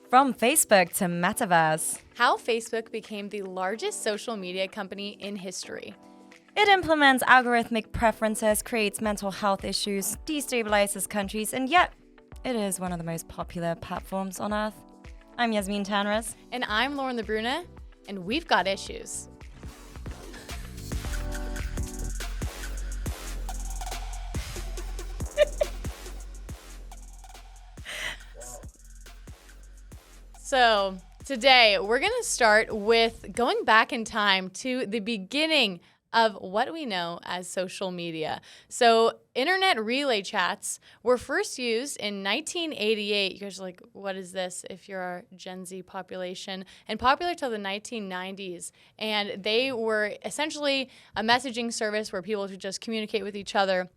From Facebook to Metaverse. How Facebook became the largest social media company in history. It implements algorithmic preferences, creates mental health issues, destabilizes countries, and yet it is one of the most popular platforms on Earth. I'm Yasmine Tanres. And I'm LaBruna, and we've got issues. So today we're going to start with going back in time to the beginning of what we know as social media. So internet relay chats were first used in 1988. You guys are like, what is this if you're our Gen Z population? And popular till the 1990s. And they were essentially a messaging service where people could just communicate with each other.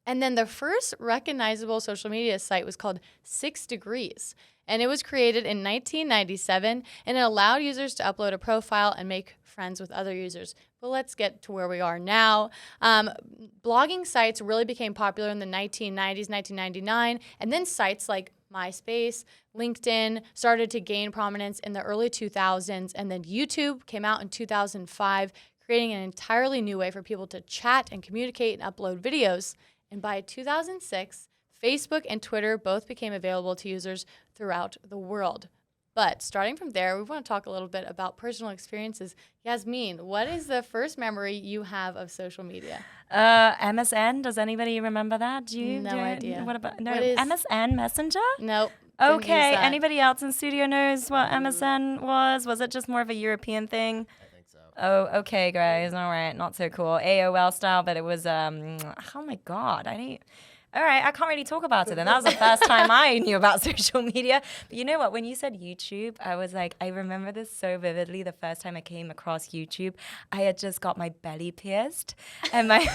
And then the first recognizable social media site was called 6 Degrees. And it was created in 1997, and it allowed users to upload a profile and make friends with other users. But let's get to where we are now. Blogging sites really became popular in the 1990s, 1999, and then sites like MySpace, LinkedIn started to gain prominence in the early 2000s, and then YouTube came out in 2005, creating an entirely new way for people to chat and communicate and upload videos. And by 2006, Facebook and Twitter both became available to users throughout the world. But starting from there, we want to talk a little bit about personal experiences. Yasmine, what is the first memory you have of social media? MSN. Does anybody remember that? Do you? No idea. What about What is MSN Messenger? Nope. Okay. Anybody else in studio knows what MSN was? Was it just more of a European thing? I think so. Oh, okay, guys. All right, not so cool. AOL style, but it was oh my god, all right, I can't really talk about it. And that was the first time I knew about social media. But you know what? When you said YouTube, I was like, I remember this so vividly. The first time I came across YouTube, I had just got my belly pierced. And my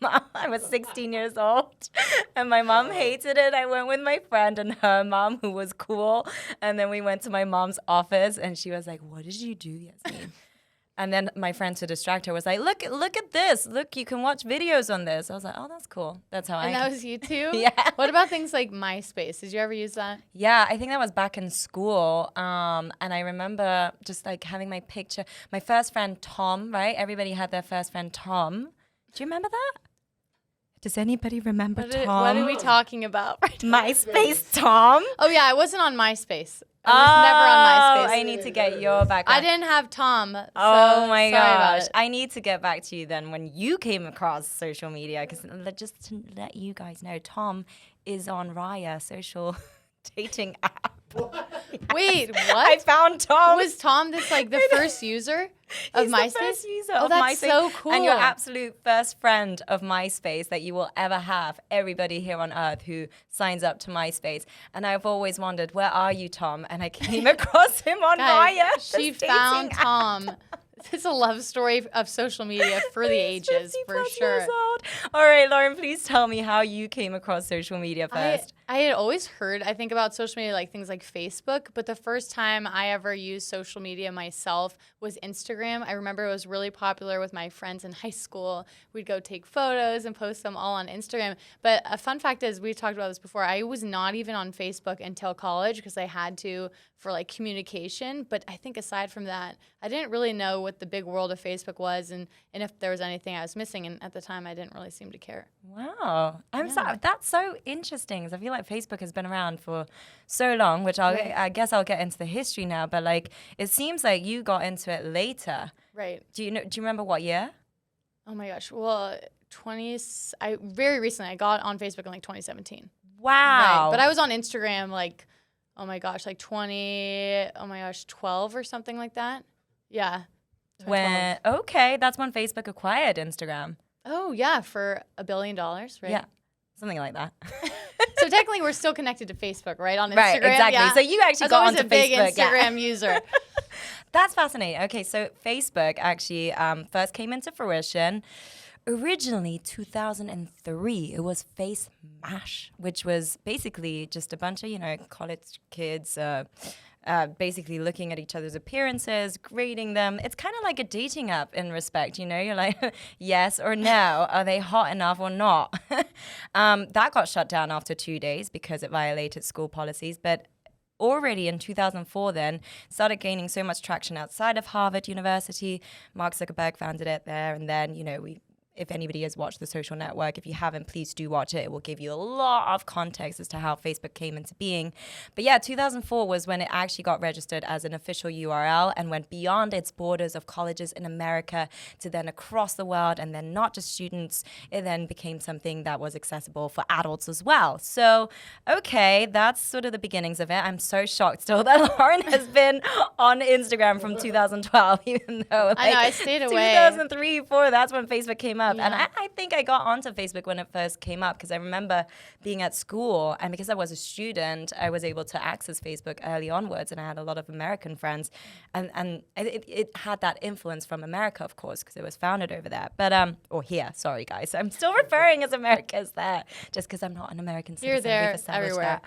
mom, I was 16 years old. And my mom hated it. I went with my friend and her mom, who was cool. And then we went to my mom's office. And she was like, what did you do, Yasmine? And then my friend, to distract her, was like, look at this. Look, you can watch videos on this. I was like, oh, that's cool. That's how And that was you too? Yeah. What about things like MySpace? Did you ever use that? Yeah, I think that was back in school. And I remember just like having my picture. My first friend, Tom, right? Everybody had their first friend, Tom. Do you remember that? Does anybody remember Tom? What are we talking about? MySpace Tom? Oh, yeah, I wasn't on MySpace. I was never on MySpace. I need to get your background. I didn't have Tom. So Oh my sorry about gosh. it. I need to get back to you then when you came across social media, because just to let you guys know, Tom is on Raya, social dating app. Wait, what? I found Tom. Was Tom this like the first user of He's MySpace? the first user Oh, of that's MySpace. so cool. And your absolute first friend of MySpace that you will ever have. Everybody here on Earth who signs up to MySpace. And I've always wondered, where are you, Tom? And I came across him on Guys, Raya. she this found dating app. Tom. It's a love story of social media for the He's ages, 50 for plus sure. years old. All right, Lauren, please tell me how you came across social media first. I had always heard, I think, about social media, like things like Facebook, but the first time I ever used social media myself was Instagram. I remember it was really popular with my friends in high school. We'd go take photos and post them all on Instagram. But a fun fact is, we talked about this before, I was not even on Facebook until college because I had to for like communication. But I think aside from that, I didn't really know what the big world of Facebook was and if there was anything I was missing. And at the time, I didn't really seem to care. Wow. That's so interesting, because I feel like Facebook has been around for so long, which I guess I'll get into the history now, but like it seems like you got into it later. Right. Do you remember what year? Oh my gosh. Well, very recently I got on Facebook in like 2017. Wow. Right. But I was on Instagram like, oh my gosh, like 12 or something like that. Yeah. 2012. Okay, that's when Facebook acquired Instagram. Oh yeah, for $1 billion, right? Yeah. Something like that. So technically we're still connected to Facebook, right? On Instagram. Right, exactly. Yeah. So you actually I was got always onto a big Facebook. Instagram user. That's fascinating. Okay, so Facebook actually first came into fruition originally 2003. It was Face Mash, which was basically just a bunch of, college kids basically looking at each other's appearances, grading them. It's kind of like a dating app in respect, You're like, yes or no. Are they hot enough or not? That got shut down after 2 days because it violated school policies. But already in 2004 then started gaining so much traction outside of Harvard University. Mark Zuckerberg founded it there. And then, if anybody has watched The Social Network, if you haven't, please do watch it. It will give you a lot of context as to how Facebook came into being. But yeah, 2004 was when it actually got registered as an official URL and went beyond its borders of colleges in America to then across the world, and then not just students. It then became something that was accessible for adults as well. So, okay, that's sort of the beginnings of it. I'm so shocked still that Lauren has been on Instagram from 2012, even though I know, I stayed away. 2003, 2004, that's when Facebook came up. Yeah. And I think I got onto Facebook when it first came up because I remember being at school, and because I was a student, I was able to access Facebook early onwards, and I had a lot of American friends, and it had that influence from America, of course, because it was founded over there. But or here, sorry guys, I'm still referring as America as there, just because I'm not an American citizen. You're there everywhere.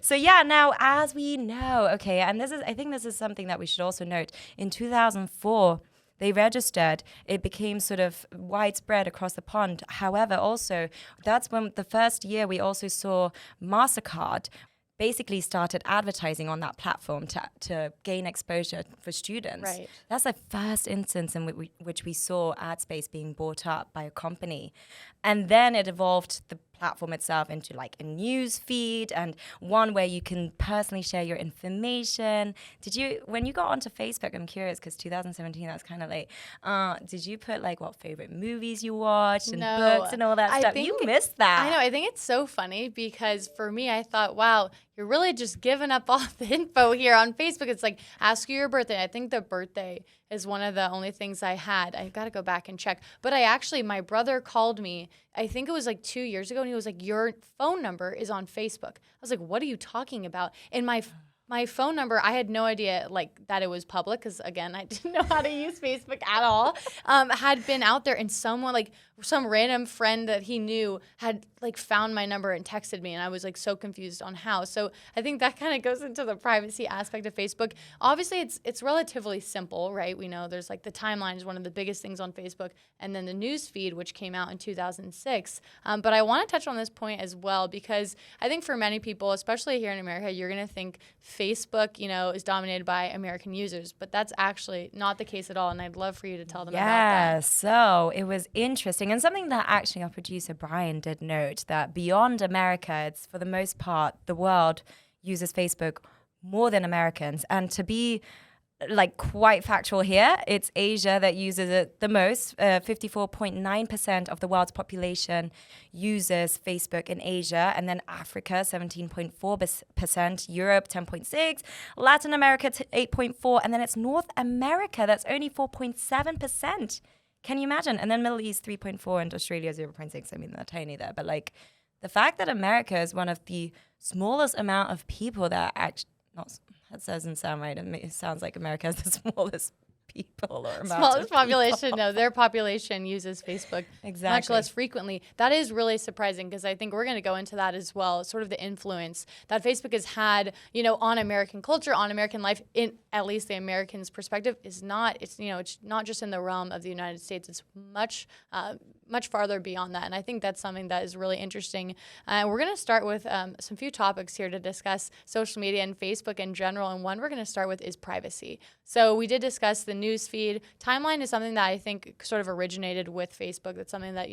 So yeah, now as we know, okay, and I think this is something that we should also note. In 2004. They registered, it became sort of widespread across the pond. However, also, that's when the first year we also saw MasterCard basically started advertising on that platform to gain exposure for students. Right. That's the first instance in which we saw ad space being bought up by a company. And then it evolved the platform itself into like a news feed and one where you can personally share your information. When you got onto Facebook, I'm curious because 2017, that's kind of late. Did you put like what favorite movies you watched and books and all that stuff? You missed that. I know. I think it's so funny because for me, I thought, wow, you're really just giving up all the info here on Facebook. It's like, ask you your birthday. I think the birthday is one of the only things I had. I got to go back and check. But my brother called me, I think it was like 2 years ago, and he was like, your phone number is on Facebook. I was like, what are you talking about? And my phone number, I had no idea like that it was public because, again, I didn't know how to use Facebook at all, had been out there, and someone like some random friend that he knew had like found my number and texted me, and I was like so confused on how. So I think that kind of goes into the privacy aspect of Facebook. Obviously, it's relatively simple, right? We know there's like the timeline is one of the biggest things on Facebook, and then the news feed, which came out in 2006. But I want to touch on this point as well because I think for many people, especially here in America, you're going to think Facebook, is dominated by American users, but that's actually not the case at all. And I'd love for you to tell them about that. Yeah, so it was interesting. And something that actually our producer, Brian, did note that beyond America, it's for the most part, the world uses Facebook more than Americans. And to be like quite factual here, it's Asia that uses it the most. 54.9% of the world's population uses Facebook in Asia, and then Africa 17.4%, Europe 10.6%, Latin America 8.4%, and then it's North America that's only 4.7%. Can you imagine? And then Middle East 3.4% and Australia 0.6%. I mean, they're tiny there, but like the fact that America is one of the smallest amount of people that that doesn't sound right. It sounds like America has the smallest people or amount smallest of population. people. No, their population uses Facebook Exactly. much less frequently. That is really surprising because I think we're going to go into that as well. Sort of the influence that Facebook has had, on American culture, on American life, in at least the Americans' perspective, is not. It's not just in the realm of the United States. It's much farther beyond that. And I think that's something that is really interesting. We're going to start with some few topics here to discuss social media and Facebook in general. And one we're going to start with is privacy. So we did discuss the news feed. Timeline is something that I think sort of originated with Facebook. That's something that,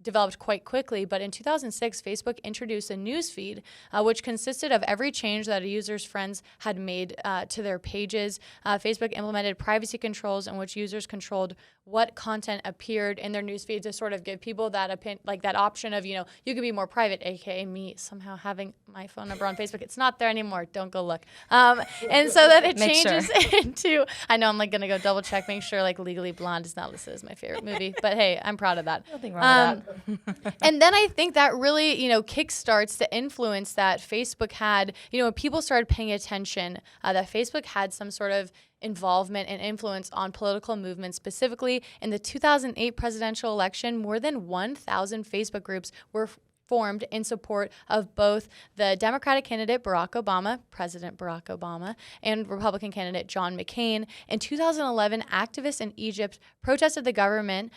developed quite quickly. But in 2006, Facebook introduced a news feed, which consisted of every change that a user's friends had made to their pages. Facebook implemented privacy controls in which users controlled what content appeared in their news feed to sort of give people that that option of, you can be more private, aka me somehow having my phone number on Facebook. It's not there anymore. Don't go look. And so that it changes into, I know I'm going to go double check, make sure Legally Blonde is not listed as my favorite movie. But hey, I'm proud of that. Nothing wrong with that. And then I think that really, kickstarts the influence that Facebook had, when people started paying attention, that Facebook had some sort of involvement and influence on political movements. Specifically, in the 2008 presidential election, more than 1,000 Facebook groups were formed in support of both the Democratic candidate Barack Obama, President Barack Obama, and Republican candidate John McCain. In 2011, activists in Egypt protested the government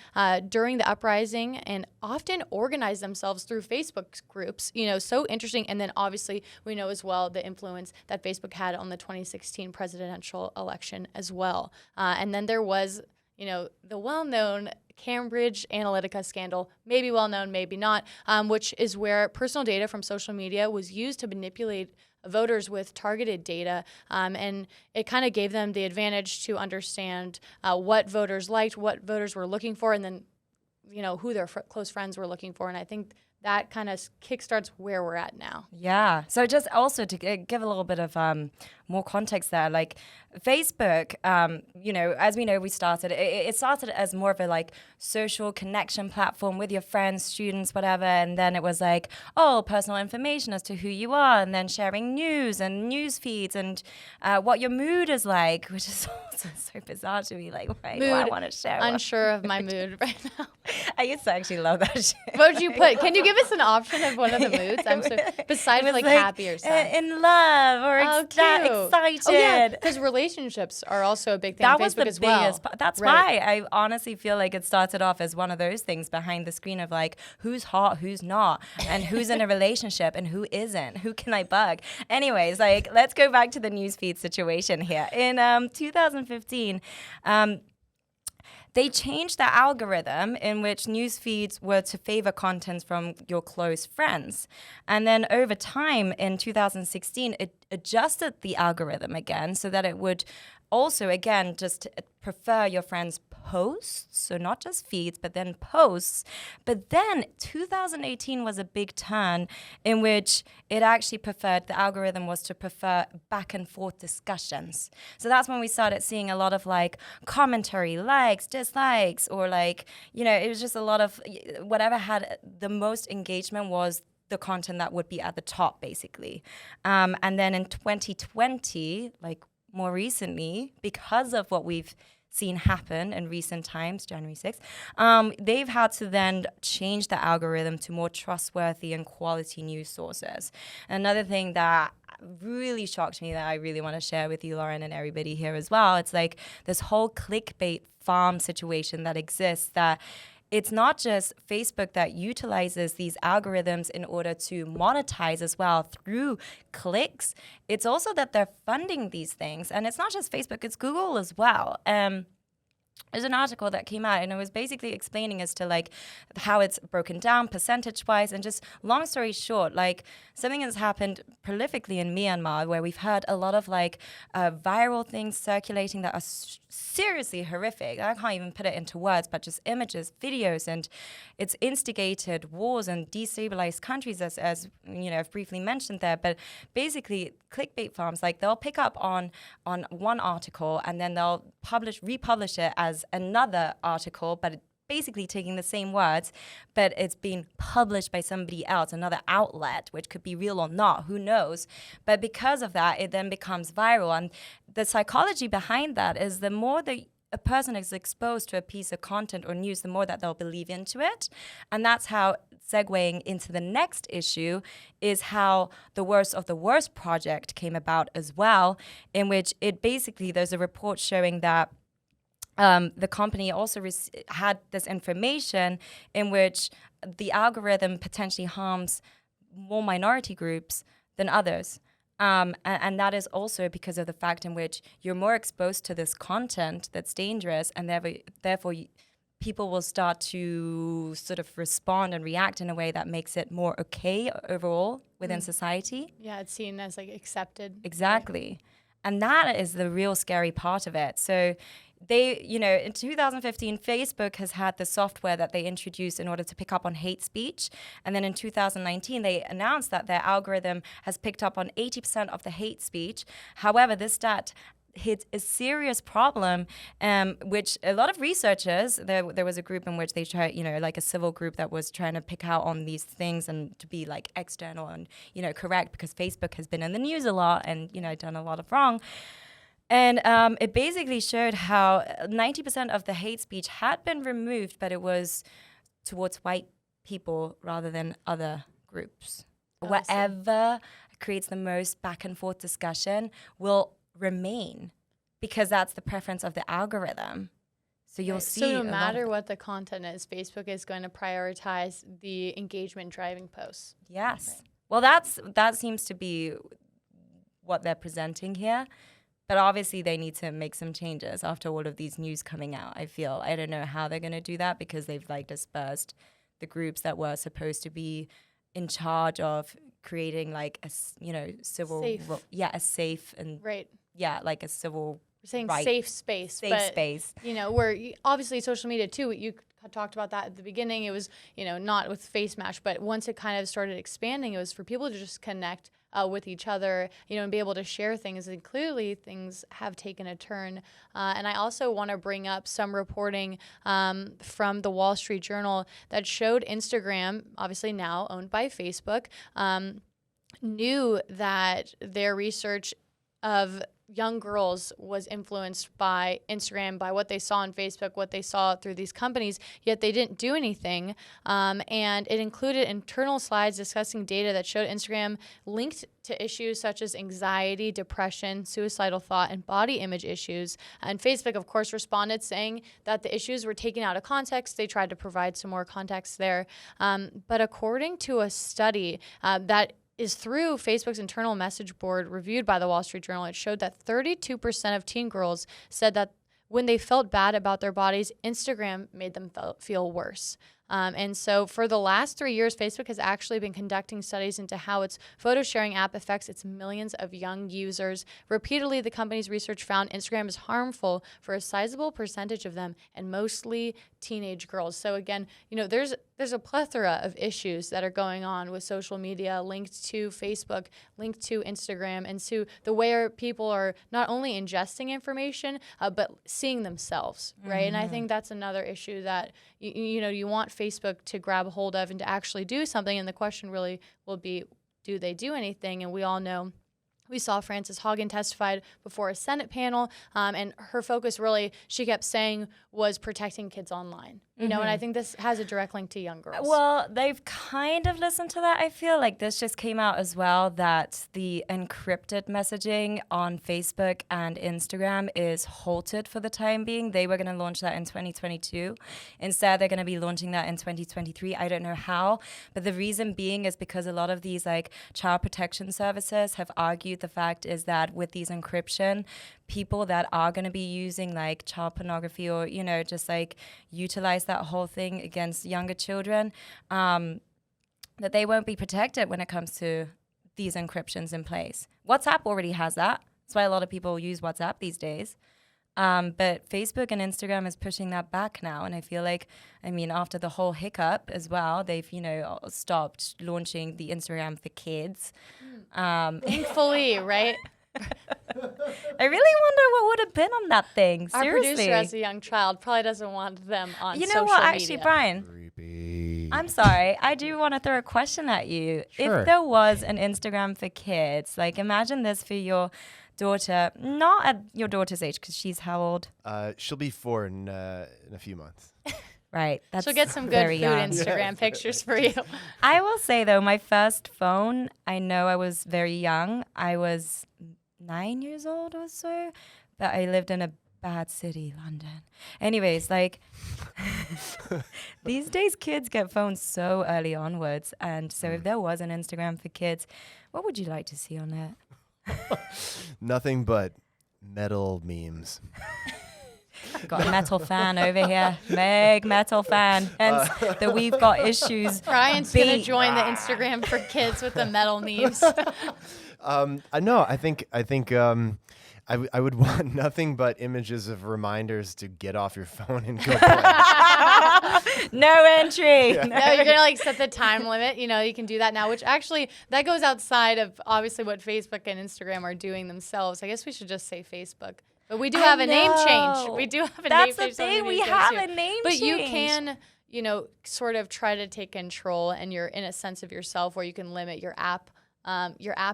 during the uprising and often organized themselves through Facebook groups. So interesting. And then obviously we know as well the influence that Facebook had on the 2016 presidential election as well. And then there was the well-known Cambridge Analytica scandal, maybe well-known, maybe not, which is where personal data from social media was used to manipulate voters with targeted data, and it kind of gave them the advantage to understand what voters liked, what voters were looking for, and then, who their close friends were looking for. And I think that kind of kickstarts where we're at now. Yeah. So just also to give a little bit of more context there, like Facebook, as we know, it started as more of a like social connection platform with your friends, students, whatever. And then it was like, personal information as to who you are, and then sharing news and news feeds and what your mood is like, which is also so bizarre to me. Like, why do I want to share? Unsure of my mood right now. I used to actually love that shit. What would you put? Can you give us an option of one of the moods? I'm so besides like happy or sad. In love or excited. Oh yeah, because relationships are also a big thing on Facebook as well. That's why I honestly feel like it started off as one of those things behind the screen of like who's hot, who's not, and who's in a relationship and who isn't, who can I bug. Anyways, like let's go back to the newsfeed situation here. In 2015, they changed the algorithm in which news feeds were to favor content from your close friends. And then over time in 2016, it adjusted the algorithm again so that it would also, again, just prefer your friends' posts, so not just feeds, but then posts. But then 2018 was a big turn in which it actually preferred, the algorithm was to prefer back and forth discussions. So that's when we started seeing a lot of like commentary, likes, dislikes, or like, it was just a lot of whatever had the most engagement was the content that would be at the top, basically. And then in 2020, like more recently, because of what we've seen happen in recent times, January 6th, they've had to then change the algorithm to more trustworthy and quality news sources. Another thing that really shocked me that I really want to share with you, Lauren, and everybody here as well, it's like this whole clickbait farm situation that exists, that it's not just Facebook that utilizes these algorithms in order to monetize as well through clicks. It's also that they're funding these things. And it's not just Facebook, it's Google as well. There's an article that came out and it was basically explaining as to like how it's broken down percentage-wise, and just long story short, like something has happened prolifically in Myanmar where we've heard a lot of like viral things circulating that are seriously horrific. I can't even put it into words, but just images, videos, and it's instigated wars and destabilized countries as I've briefly mentioned there. But basically clickbait farms, like they'll pick up on one article and then they'll republish it as another article, but basically taking the same words, but it's being published by somebody else, another outlet, which could be real or not, who knows. But because of that, it then becomes viral. And the psychology behind that is the more that a person is exposed to a piece of content or news, the more that they'll believe into it. And that's how, segueing into the next issue, is how the Worst of the Worst project came about as well, in which it basically, there's a report showing that the company also had this information in which the algorithm potentially harms more minority groups than others. And that is also because of the fact in which you're more exposed to this content that's dangerous, and therefore people will start to sort of respond and react in a way that makes it more okay overall within society. Yeah, it's seen as like accepted. Exactly. And that is the real scary part of it. So they, in 2015, Facebook has had the software that they introduced in order to pick up on hate speech. And then in 2019, they announced that their algorithm has picked up on 80% of the hate speech. However, this stat hit a serious problem, which a lot of researchers, there was a group in which they tried, like a civil group that was trying to pick out on these things and to be like external and, correct, because Facebook has been in the news a lot and, done a lot of wrong. And it basically showed how 90% of the hate speech had been removed, but it was towards white people rather than other groups. Oh, Whatever creates the most back and forth discussion will remain because that's the preference of the algorithm. So you'll see. So no matter what the content is, Facebook is going to prioritize the engagement driving posts. Yes. Right. Well, that seems to be what they're presenting here. But obviously they need to make some changes after all of these news coming out, I feel. I don't know how they're going to do that because they've like dispersed the groups that were supposed to be in charge of creating like a, civil, a safe and like a civil. We're saying right. safe space. Safe space. Where obviously social media too, you talked about that at the beginning. It was, not with Face Match, but once it kind of started expanding, it was for people to just connect with each other, and be able to share things. And clearly things have taken a turn. And I also want to bring up some reporting from the Wall Street Journal that showed Instagram, obviously now owned by Facebook, knew that their research of young girls was influenced by Instagram, by what they saw on Facebook, what they saw through these companies, yet they didn't do anything. And it included internal slides discussing data that showed Instagram linked to issues such as anxiety, depression, suicidal thought, and body image issues. And Facebook, of course, responded saying that the issues were taken out of context. They tried to provide some more context there. But according to a study that is through Facebook's internal message board reviewed by the Wall Street Journal, it showed that 32% of teen girls said that when they felt bad about their bodies, Instagram made them feel worse. And so for the last 3 years, Facebook has actually been conducting studies into how its photo sharing app affects its millions of young users. Repeatedly, the company's research found Instagram is harmful for a sizable percentage of them, and mostly teenage girls. So again, there's a plethora of issues that are going on with social media linked to Facebook, linked to Instagram, and to the way people are not only ingesting information, but seeing themselves, right? Mm-hmm. And I think that's another issue that, you want Facebook to grab a hold of and to actually do something. And the question really will be, do they do anything? And we all know, we saw Frances Haugen testified before a Senate panel, and her focus really, she kept saying, was protecting kids online. And I think this has a direct link to young girls. Well, they've kind of listened to that, I feel. Like this just came out as well, that the encrypted messaging on Facebook and Instagram is halted for the time being. They were going to launch that in 2022. Instead, they're going to be launching that in 2023. I don't know how, but the reason being is because a lot of these like child protection services have argued the fact is that with these encryption, people that are going to be using like child pornography or, just like utilize that whole thing against younger children, that they won't be protected when it comes to these encryptions in place. WhatsApp already has that. That's why a lot of people use WhatsApp these days. But Facebook and Instagram is pushing that back now. And I feel like, after the whole hiccup as well, they've, stopped launching the Instagram for kids. Thankfully, right? I really wonder what would have been on that thing. Seriously. Our producer, as a young child, probably doesn't want them on social media. You know what? Actually, Brian, creepy. I'm sorry. I do want to throw a question at you. Sure. If there was an Instagram for kids, like imagine this for your daughter, not at your daughter's age, because she's how old? She'll be 4 in a few months. Right. That's She'll get some good food Instagram pictures for you. I will say, though, my first phone, I know I was very young. I was 9 years old or so, but I lived in a bad city, London. Anyways, like these days kids get phones so early onwards. And so if there was an Instagram for kids, what would you like to see on it? Nothing but metal memes. Got a metal fan over here. Big metal fan. Hence that we've got issues. Ryan's going to join the Instagram for kids with the metal memes. I think I would want nothing but images of reminders to get off your phone and go play. No entry. Yeah. No, you're going to set the time limit. You can do that now, which actually that goes outside of obviously what Facebook and Instagram are doing themselves. I guess we should just say Facebook. But we do have a name change. We do have a name change. That's the thing. We have a name change. But you can, sort of try to take control, and you're in a sense of yourself where you can limit your app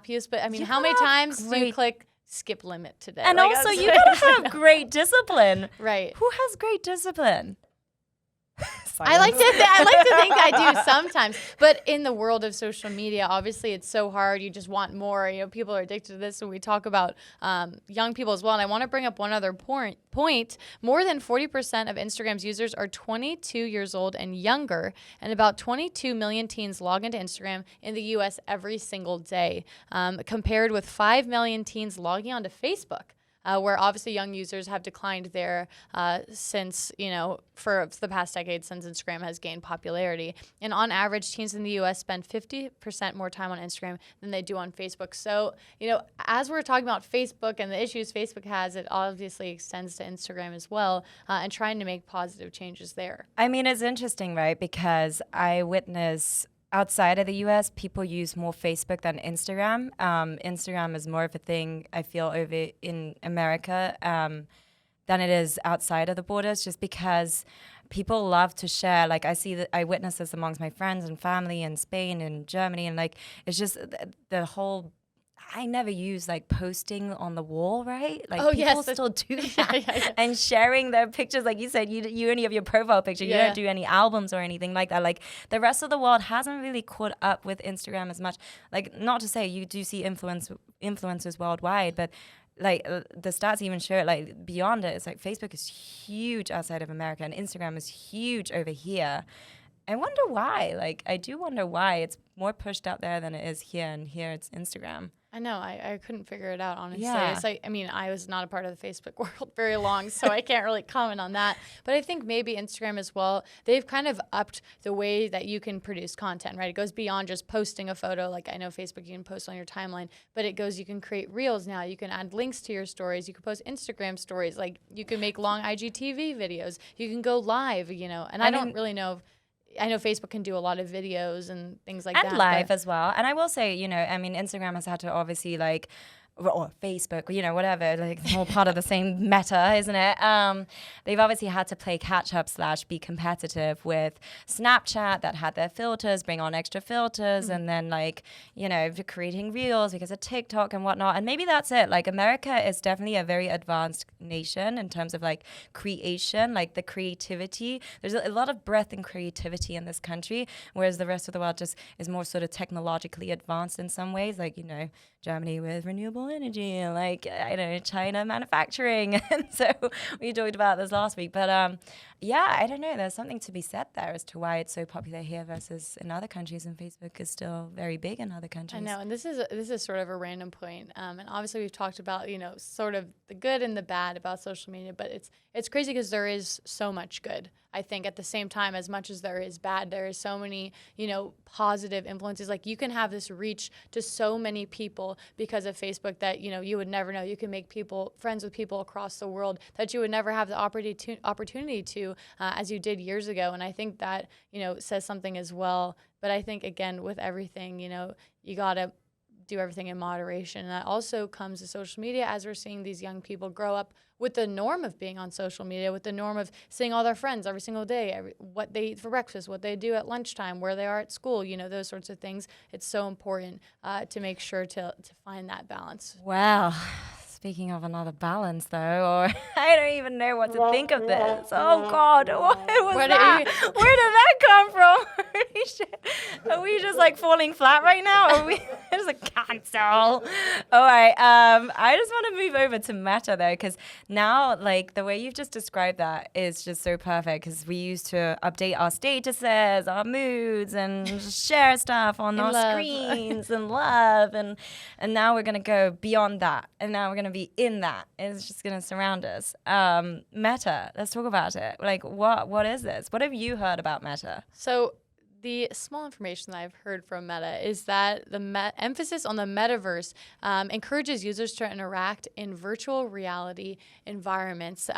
use. But how many times do you click skip limit today? And also, you gotta have great discipline. Right. Who has great discipline? I like to think I do sometimes, but in the world of social media, obviously it's so hard. You just want more. People are addicted to this, and we talk about young people as well. And I want to bring up one other point. More than 40% of Instagram's users are 22 years old and younger, and about 22 million teens log into Instagram in the U.S. every single day, compared with 5 million teens logging onto Facebook. Where obviously young users have declined there since, for the past decade since Instagram has gained popularity. And on average, teens in the U.S. spend 50% more time on Instagram than they do on Facebook. So, as we're talking about Facebook and the issues Facebook has, it obviously extends to Instagram as well, and trying to make positive changes there. I mean, it's interesting, right? Because I witness outside of the US, people use more Facebook than Instagram. Instagram is more of a thing, I feel, over in America than it is outside of the borders, just because people love to share. Like, I witness this amongst my friends and family in Spain and Germany, and like, it's just the whole. I never use like posting on the wall, right? Like people still do that. Yeah. And sharing their pictures, like you said, you only have your profile picture. You don't do any albums or anything like that. Like the rest of the world hasn't really caught up with Instagram as much. Like, not to say you do see influencers worldwide, but like the stats even show it, like beyond it, it's like Facebook is huge outside of America and Instagram is huge over here. I wonder why. Like, I do wonder why it's more pushed out there than it is here, and here it's Instagram. I know. I couldn't figure it out, honestly. Yeah. It's like, I was not a part of the Facebook world very long, so I can't really comment on that. But I think maybe Instagram as well, they've kind of upped the way that you can produce content, right? It goes beyond just posting a photo. Like, I know Facebook, you can post on your timeline, but you can create reels now. You can add links to your stories. You can post Instagram stories. Like, you can make long IGTV videos. You can go live, and I don't really know I know Facebook can do a lot of videos and things like that. And live as well. And I will say, Instagram has had to obviously or Facebook, whatever, like it's all part of the same meta, isn't it? They've obviously had to play catch up / be competitive with Snapchat that had their filters, bring on extra filters, and then creating reels because of TikTok and whatnot. And maybe that's it. Like, America is definitely a very advanced nation in terms of creation, the creativity. There's a lot of breadth and creativity in this country, whereas the rest of the world just is more sort of technologically advanced in some ways, Germany with renewable energy, and China manufacturing. And so we talked about this last week. But I don't know. There's something to be said there as to why it's so popular here versus in other countries, and Facebook is still very big in other countries. I know, and this is sort of a random point. And obviously we've talked about, sort of the good and the bad about social media, but it's crazy because there is so much good. I think at the same time, as much as there is bad, there is so many, positive influences. Like, you can have this reach to so many people because of Facebook that, you would never know. You can make friends with people across the world that you would never have the opportunity to as you did years ago. And I think that, says something as well. But I think, again, with everything, you got to do everything in moderation. And that also comes to social media, as we're seeing these young people grow up with the norm of being on social media, with the norm of seeing all their friends every single day, what they eat for breakfast, what they do at lunchtime, where they are at school, those sorts of things. It's so important to make sure to find that balance. Well, speaking of another balance, though, or I don't even know what to think of this. Oh, God, what was that? Where did that come from? Are we just falling flat right now? Are we just cancel? All right. I just want to move over to Meta, though, because now, the way you've just described that is just so perfect, because we used to update our statuses, our moods, and just share stuff on our screens and love. And now we're going to go beyond that. And now we're going to be in that. It's just going to surround us. Meta, let's talk about it. What is this? What have you heard about Meta? So the small information that I've heard from Meta is that the emphasis on the Metaverse encourages users to interact in virtual reality environments.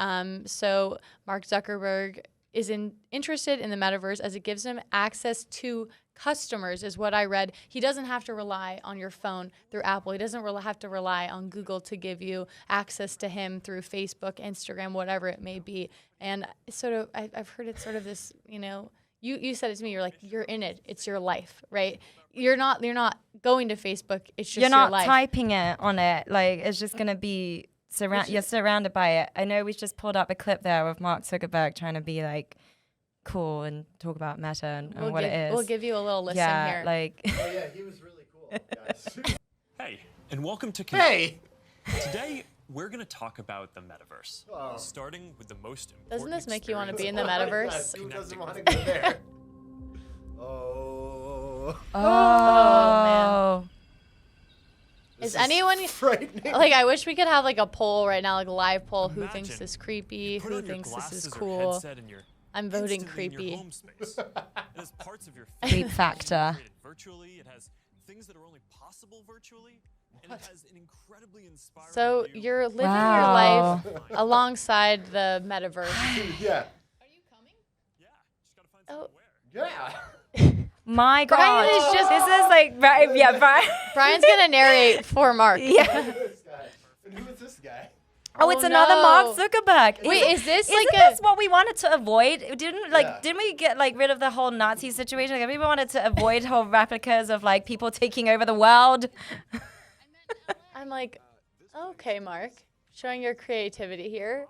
So Mark Zuckerberg is interested in the Metaverse as it gives him access to customers, is what I read. He doesn't have to rely on your phone through Apple. He doesn't have to rely on Google to give you access to him through Facebook, Instagram, whatever it may be. And I've heard it's sort of this, You said it to me. You're you're in it. It's your life, right? You're not going to Facebook. It's just your life. You're not typing it on it. It's just gonna be you're surrounded by it. I know we just pulled up a clip there of Mark Zuckerberg trying to be cool and talk about Meta and what it is. We'll give you a little listen yeah, here. like. Oh yeah, he was really cool, guys. Hey, and welcome to Hey. Today, we're going to talk about the metaverse, starting with the most important. Doesn't this make you want to be in experience the metaverse? Who doesn't want to go there? Oh. Oh. Is anyone frightening? like? I wish we could have like a poll right now, like a live poll. Who thinks Imagine this creepy? Put Who on your thinks this is glasses or cool? headset and you're I'm voting instantly in creepy. your home space. It has parts of your Creep face factor. created virtually. It has things that are only possible virtually, and it has an incredibly inspiring So view. you're living Wow. your life alongside the metaverse. Yeah. Yeah, just gotta find something Oh. to wear. Yeah. My God. Brian is just- This is like, Brian. Brian's gonna narrate for Mark. Yeah. This guy. And who is this guy? Oh, it's Oh, another no. Mark Zuckerberg. Wait, is this Isn't like this what we wanted to avoid? Didn't we get like rid of the whole Nazi situation? Like, we wanted to avoid whole replicas of like people taking over the world. I'm like, okay, Mark, showing your creativity here.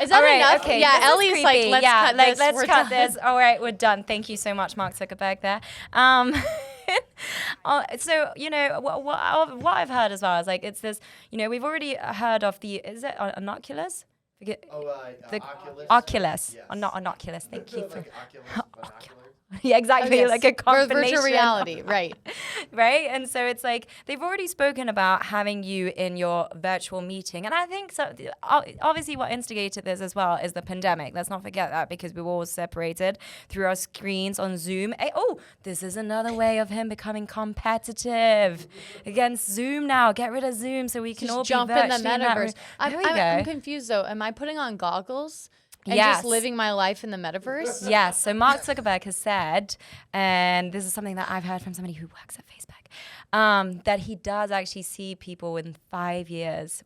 Is that All right, enough? okay, Yeah, this is Ellie's like, creepy. let's yeah, cut like, this. let's We're cut done. this. All right, we're done. Thank you so much, Mark Zuckerberg. There. So what I've heard as well is like it's this. We've already heard of the an Oculus? Forget the Oculus. Oculus. Yes. Not an Oculus. Thank you for. Like Oculus, binoculars. Yeah, exactly. Oh, yes. Like a combination. Virtual reality, right? Right? And so it's like they've already spoken about having you in your virtual meeting. And I think so. Obviously, what instigated this as well is the pandemic. Let's not forget that because we were all separated through our screens on Zoom. This is another way of him becoming competitive against Zoom now. Get rid of Zoom so we can all Just jump be in the virtually metaverse. There we go. I'm confused though. Am I putting on goggles and Yes. just living my life in the metaverse? Yes. So Mark Zuckerberg has said, and this is something that I've heard from somebody who works at Facebook, that he does actually see people in 5 years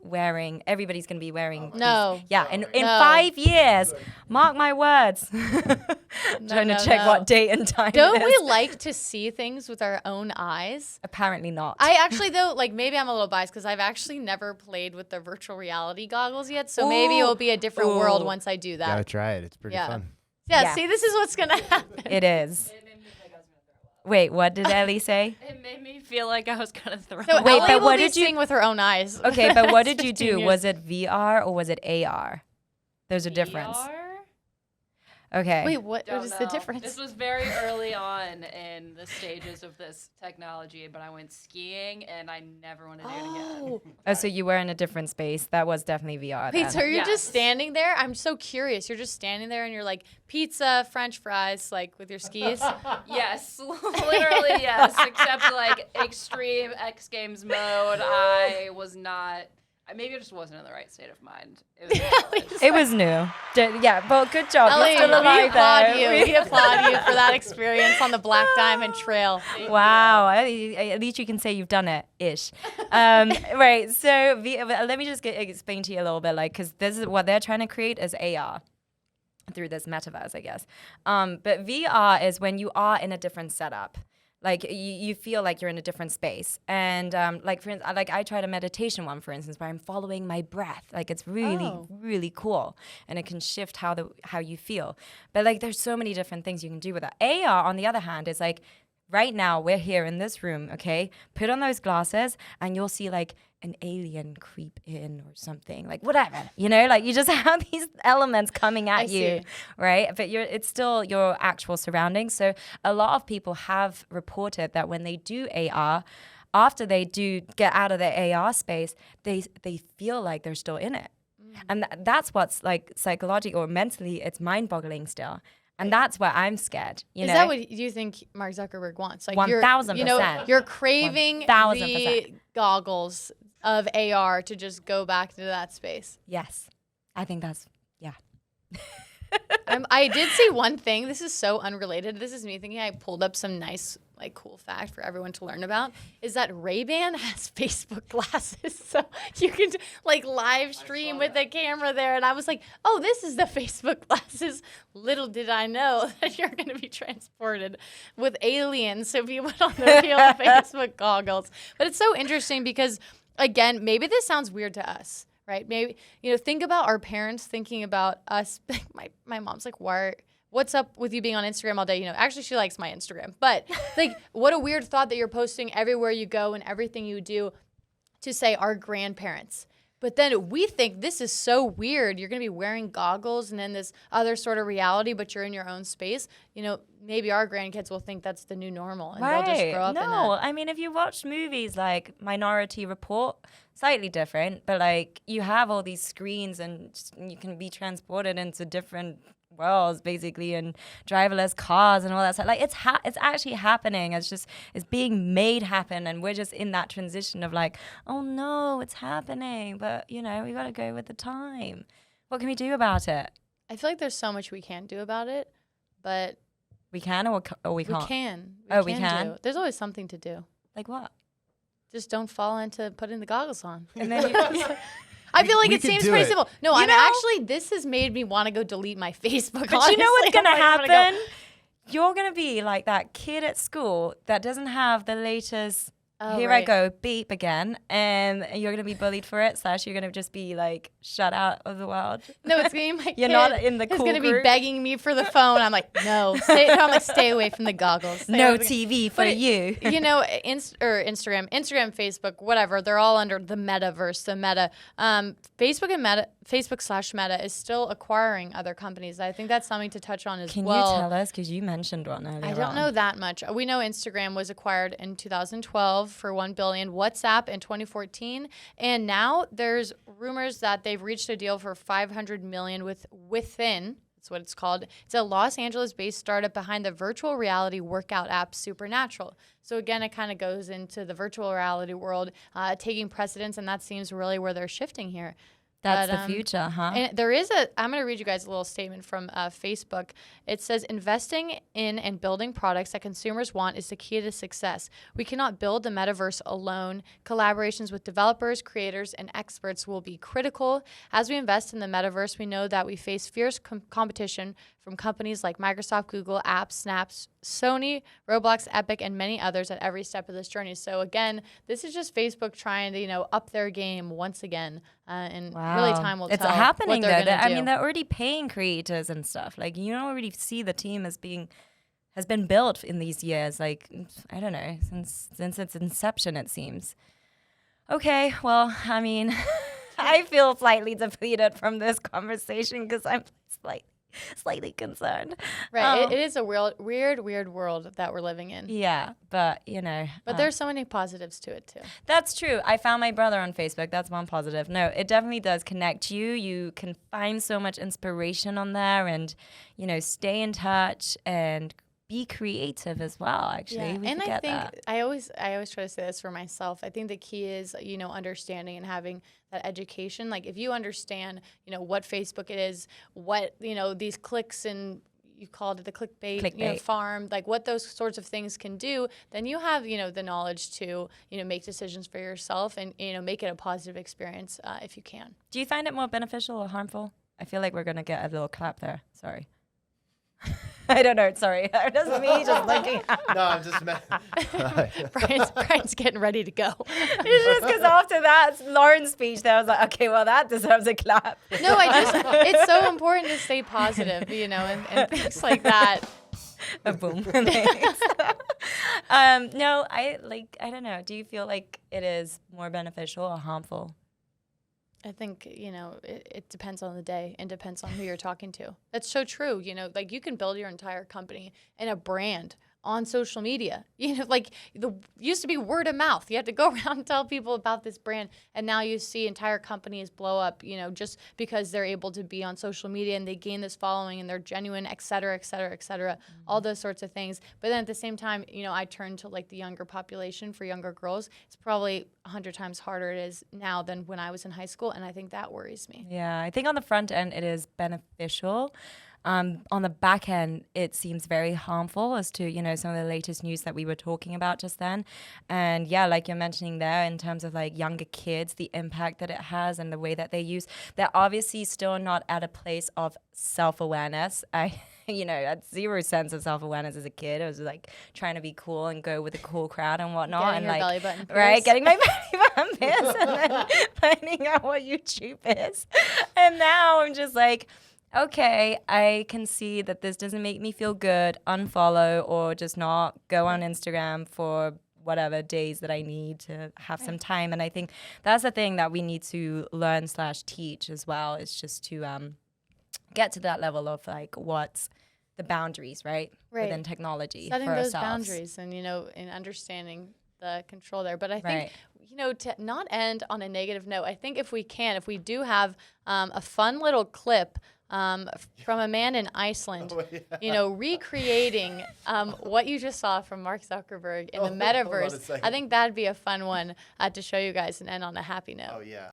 everybody's going to be wearing. No. These, yeah. In No. 5 years, mark my words. Trying to check what date and time Don't it we is. like to see things with our own eyes? Apparently not. I actually, though, like maybe I'm a little biased because I've actually never played with the virtual reality goggles yet. So maybe Ooh. it'll be a different world Ooh. once I do that. Gotta try it. It's pretty Yeah. fun. Yeah, see, this is what's going to happen. It is. Wait, what did Ellie say? It made me feel like I was gonna throw. So up. Wait, Ellie but will what be did you- seeing with her own eyes. Okay, but what did you 15 do? years. Was it VR or was it AR? There's a difference. VR? Okay. Wait, what Don't is know. the difference? This was very early on in the stages of this technology, but I went skiing and I never want to do it again. Oh, so you were in a different space. That was definitely VR. Wait, then. so you're Yes. just standing there? I'm so curious. You're just standing there and you're like, pizza, French fries, like with your skis? Yes, literally yes. Except like extreme X Games mode, I was not. Maybe I just wasn't in the right state of mind. It was new. Yeah, well, good job. Ellie, You're still we alive applaud there. you. We applaud you for that experience on the Black Diamond Trail. Wow. At least you can say you've done it, ish. Right. So let me just explain to you a little bit, like, because this is what they're trying to create is AR through this metaverse, I guess. But VR is when you are in a different setup. Like you feel like you're in a different space, and like for instance, like I tried a meditation one, for instance, where I'm following my breath. Like it's really, really cool, and it can shift how you feel. But like there's so many different things you can do with that. AR, on the other hand, is like right now we're here in this room. Okay, put on those glasses, and you'll see like an alien creep in or something, like whatever, like you just have these elements coming at you, right? But it's still your actual surroundings. So a lot of people have reported that when they do AR, after they do get out of the AR space, they feel like they're still in it. And that's what's like psychologically or mentally, it's mind-boggling still. And that's why I'm scared. Is that what you think Mark Zuckerberg wants? Like 1000%. You're craving 1000%. the goggles of AR to just go back to that space. Yes. I think that's, yeah. I did see one thing. This is so unrelated. This is me thinking I pulled up some nice, like, cool fact for everyone to learn about. Is that Ray-Ban has Facebook glasses, so you can like live stream with the camera there. And I was like, oh, this is the Facebook glasses. Little did I know that you're going to be transported with aliens if you put on the real Facebook goggles. But it's so interesting because, again, maybe this sounds weird to us. Right? Maybe, think about our parents thinking about us. My mom's like, why what's up with you being on Instagram all day? You know, actually she likes my Instagram, but like, what a weird thought that you're posting everywhere you go and everything you do to say our grandparents. But then we think this is so weird. You're going to be wearing goggles and then this other sort of reality, but you're in your own space. You know, maybe our grandkids will think that's the new normal and they'll just grow up in No, that. I mean, if you watch movies like Minority Report, slightly different, but like you have all these screens and you can be transported into different worlds basically, and driverless cars and all that stuff. Like it's actually happening. It's being made happen, and we're just in that transition of like, oh no, it's happening, but you know, we got to go with the time. What can we do about it? I feel like there's so much we can't do about it, but We can or we can't? we can. We can? do. There's always something to do. Like what? Just don't fall into putting the goggles on. And then I feel like we it could seems do pretty it. simple. No, You I'm know- actually, this has made me want to go delete my Facebook. But you know what's honestly. going to I'm like, I'm gonna happen? You're going to be like that kid at school that doesn't have the latest, Oh, here right. I go, beep again. And you're going to be bullied for it, / you're going to just be like shut out of the world. No, it's going to be my You're kid not in the who's cool going to be group. begging me for the phone. I'm like, no, stay away from the goggles. Stay No away from the- TV for But it- you. You know, Instagram, Facebook, whatever, they're all under the Metaverse, the Meta. Facebook / Meta is still acquiring other companies. I think that's something to touch on as Can well. you tell us? Because you mentioned one earlier I don't know that much. We know Instagram was acquired in 2012 for $1 billion, WhatsApp in 2014, and now there's rumors that they've reached a deal for $500 million with Within. That's what it's called. It's a Los Angeles-based startup behind the virtual reality workout app Supernatural. So again, it kind of goes into the virtual reality world, taking precedence, and that seems really where they're shifting here. That's But, the future, huh? And there is I'm going to read you guys a little statement from Facebook. It says, investing in and building products that consumers want is the key to success. We cannot build the metaverse alone. Collaborations with developers, creators, and experts will be critical. As we invest in the metaverse, we know that we face fierce competition from companies like Microsoft, Google, Apps, Snaps, Sony, Roblox, Epic, and many others at every step of this journey. So again, this is just Facebook trying to, you know, up their game once again. And really time will It's tell happening what they're though. going to do. I mean, they're already paying creators and stuff. Like you already see the team has been built in these years. Like I don't know, since its inception, it seems. Okay, well, I mean, I feel slightly depleted from this conversation because I'm slightly concerned. Right. It is a weird world that we're living in. Yeah, but you know. But there's so many positives to it too. That's true. I found my brother on Facebook. That's one positive. No, it definitely does connect you. You can find so much inspiration on there and, you know, stay in touch and be creative as well, actually. We and I forget think that. I always try to say this for myself. I think the key is, you know, understanding and having that education. Like if you understand, you know, what Facebook it is, what, you know, these clicks and you called it the clickbait. You know, farm, like what those sorts of things can do, then you have, you know, the knowledge to, you know, make decisions for yourself and, you know, make it a positive experience if you can. Do you find it more beneficial or harmful? I feel like we're going to get a little clap there. Sorry. I don't know. Sorry. It doesn't me just looking at No, I'm just. Brian's getting ready to go. It's just because after that Lauren's speech there, I was like, okay, well, that deserves a clap. No, it's so important to stay positive, you know, and things like that. A boom. No, I don't know. Do you feel like it is more beneficial or harmful? I think, you know, it depends on the day and depends on who you're talking to. That's so true. You know, like you can build your entire company and a brand on social media. You know, like used to be word of mouth. You had to go around and tell people about this brand. And now you see entire companies blow up, you know, just because they're able to be on social media and they gain this following and they're genuine, et cetera, et cetera, et cetera, all those sorts of things. But then at the same time, you know, I turn to like the younger population for younger girls. It's probably 100 times harder it is now than when I was in high school. And I think that worries me. Yeah, I think on the front end it is beneficial. On the back end, it seems very harmful as to, you know, some of the latest news that we were talking about just then. And yeah, like you're mentioning there in terms of like younger kids, the impact that it has and the way that they use, they're obviously still not at a place of self-awareness. You know, I had zero sense of self-awareness as a kid. I was like trying to be cool and go with the cool crowd and whatnot. Getting and your like, belly button right, pierced. getting my belly button pierced and then finding out what YouTube is. And now I'm just like, okay, I can see that this doesn't make me feel good, unfollow or just not go on Instagram for whatever days that I need to have some time. And I think that's the thing that we need to learn / teach as well, is just to get to that level of like what's the boundaries, right? Within technology Setting for those ourselves. boundaries and, and understanding the control there. But I think, Right. To not end on a negative note, I think if we do have a fun little clip from a man in Iceland, recreating what you just saw from Mark Zuckerberg in the Hold on a Metaverse. second. I think that'd be a fun one to show you guys and end on a happy note. Oh yeah.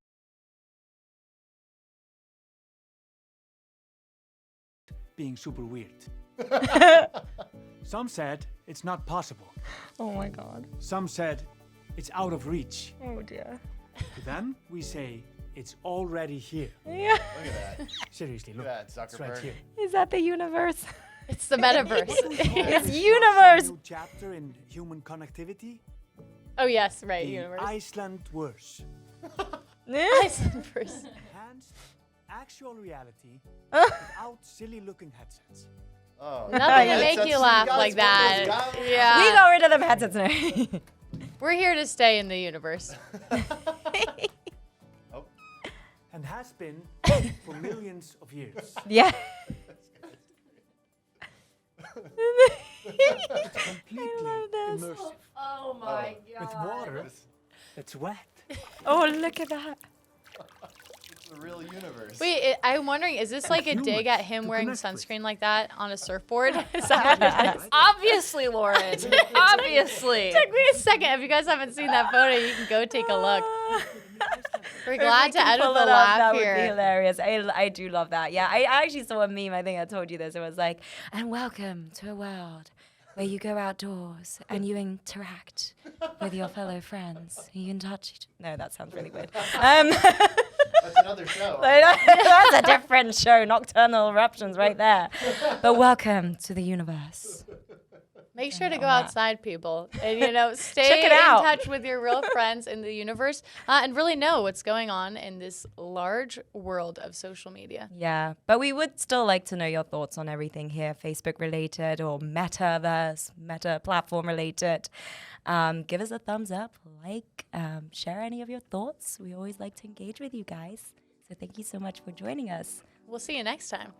Being super weird. Some said it's not possible. Oh my God. Some said it's out of reach. Oh dear. But then we say it's already here. Yeah. Look at that. Seriously, look. Look at that, It's right Zuckerberg. here. Is that the universe? It's the Metaverse. It's universe. New chapter in human connectivity. Oh, yes, right, The universe. Iceland verse. Iceland verse. Enhanced actual reality without silly-looking headsets. Oh. Nothing to Yeah, make you that's- laugh guys like put that. those guys- Yeah. We got rid of them headsets now. We're here to stay in the universe. And has been for millions of years. Yeah. Completely love this. immersive. Oh my god. With water that's wet. Oh, look at that. It's the real universe. Wait, I'm wondering, is this like a humans dig at him to wearing connect with. sunscreen like that on a surfboard? Is that what it is? Obviously, Lauren. Obviously. Took me a second. If you guys haven't seen that photo, you can go take a look. We're glad to edit the laugh that would be here. hilarious. I do love that. Yeah, I actually saw a meme. I think I told you this. It was like, and welcome to a world where you go outdoors and you interact with your fellow friends. You can touch each. No, that sounds really weird. That's another show. That's a different show. Nocturnal eruptions, right there. But welcome to the universe. Make sure to go outside, people, and stay Check it in out. touch with your real friends in the universe, and really know what's going on in this large world of social media. Yeah, but we would still like to know your thoughts on everything here, Facebook related or Metaverse, Meta platform related. Give us a thumbs up, share any of your thoughts. We always like to engage with you guys. So thank you so much for joining us. We'll see you next time.